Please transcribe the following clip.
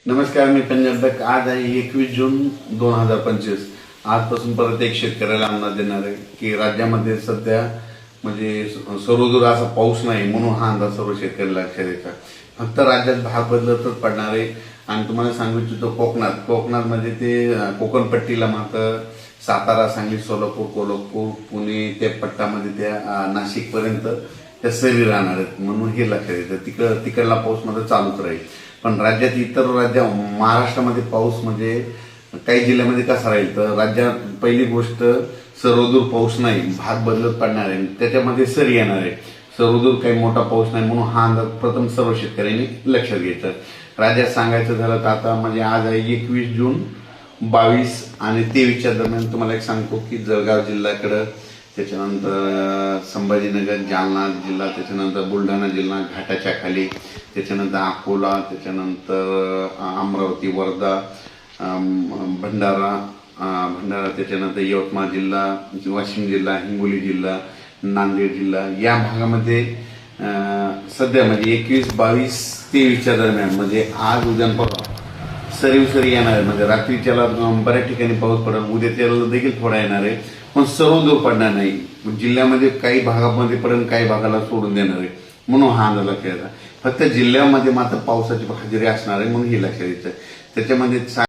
नमस्कार, मी पंजाब. आज आहे 21 जून 2025. आजपासून परत एक शेतकऱ्याला अंदाज देणार आहे की राज्यामध्ये सध्या म्हणजे सर्वदूर असा पाऊस नाही, म्हणून हा अंदाज सर्व शेतकऱ्याला लक्षात द्यायचा. फक्त राज्यात भाग बदलतच पडणार आहे. आणि तुम्हाला सांगू इच्छितो कोकणात म्हणजे ते कोकणपट्टीला मात्र सातारा, सांगली, सोलापूर, कोल्हापूर, पुणे त्या पट्टामध्ये त्या नाशिक पर्यंत त्या सरी राहणार आहेत, म्हणून हे लक्षात येतं. तिकडला पाऊस मात्र चालूच राहील. पण राज्यात इतर महाराष्ट्रामध्ये पाऊस म्हणजे काही जिल्ह्यामध्ये कसा राहील तर राज्यात पहिली गोष्ट सर्वदूर पाऊस नाही, भाग बदलत पडणार आहे, त्याच्यामध्ये सरी येणार आहे. सर्वदूर काही मोठा पाऊस नाही, म्हणून हा अंदाज प्रथम सर्व शेतकऱ्यांनी लक्षात घ्यायचा. राज्यात सांगायचं झालं तर आता म्हणजे आज आहे 21 जून 22 आणि 23च्या दरम्यान तुम्हाला एक सांगतो की जळगाव जिल्ह्याकडं, त्याच्यानंतर संभाजीनगर, जालना जिल्हा, त्याच्यानंतर बुलढाणा जिल्हा घाटाच्या खाली, त्याच्यानंतर अकोला, त्याच्यानंतर अमरावती, वर्धा, भंडारा, त्याच्यानंतर यवतमाळ जिल्हा, वाशिम जिल्हा, हिंगोली जिल्हा, नांदेड जिल्हा या भागामध्ये सध्या म्हणजे 21, 22, 23च्या दरम्यान म्हणजे आज उद्या परवा सरी येणार आहे. म्हणजे रात्रीच्याला बऱ्याच ठिकाणी पाऊस पडेल, उद्याच्याला देखील थोडा येणार आहे, पण सर्वदूर पडणार नाही. जिल्ह्यामध्ये काही भागामध्ये पडेल, काही भागाला सोडून देणार आहे, म्हणून हा अंदाज लक्षात येतात. फक्त जिल्ह्यामध्ये मात्र पावसाची हजेरी असणार आहे, म्हणून हे लक्षात येतं. त्याच्यामध्ये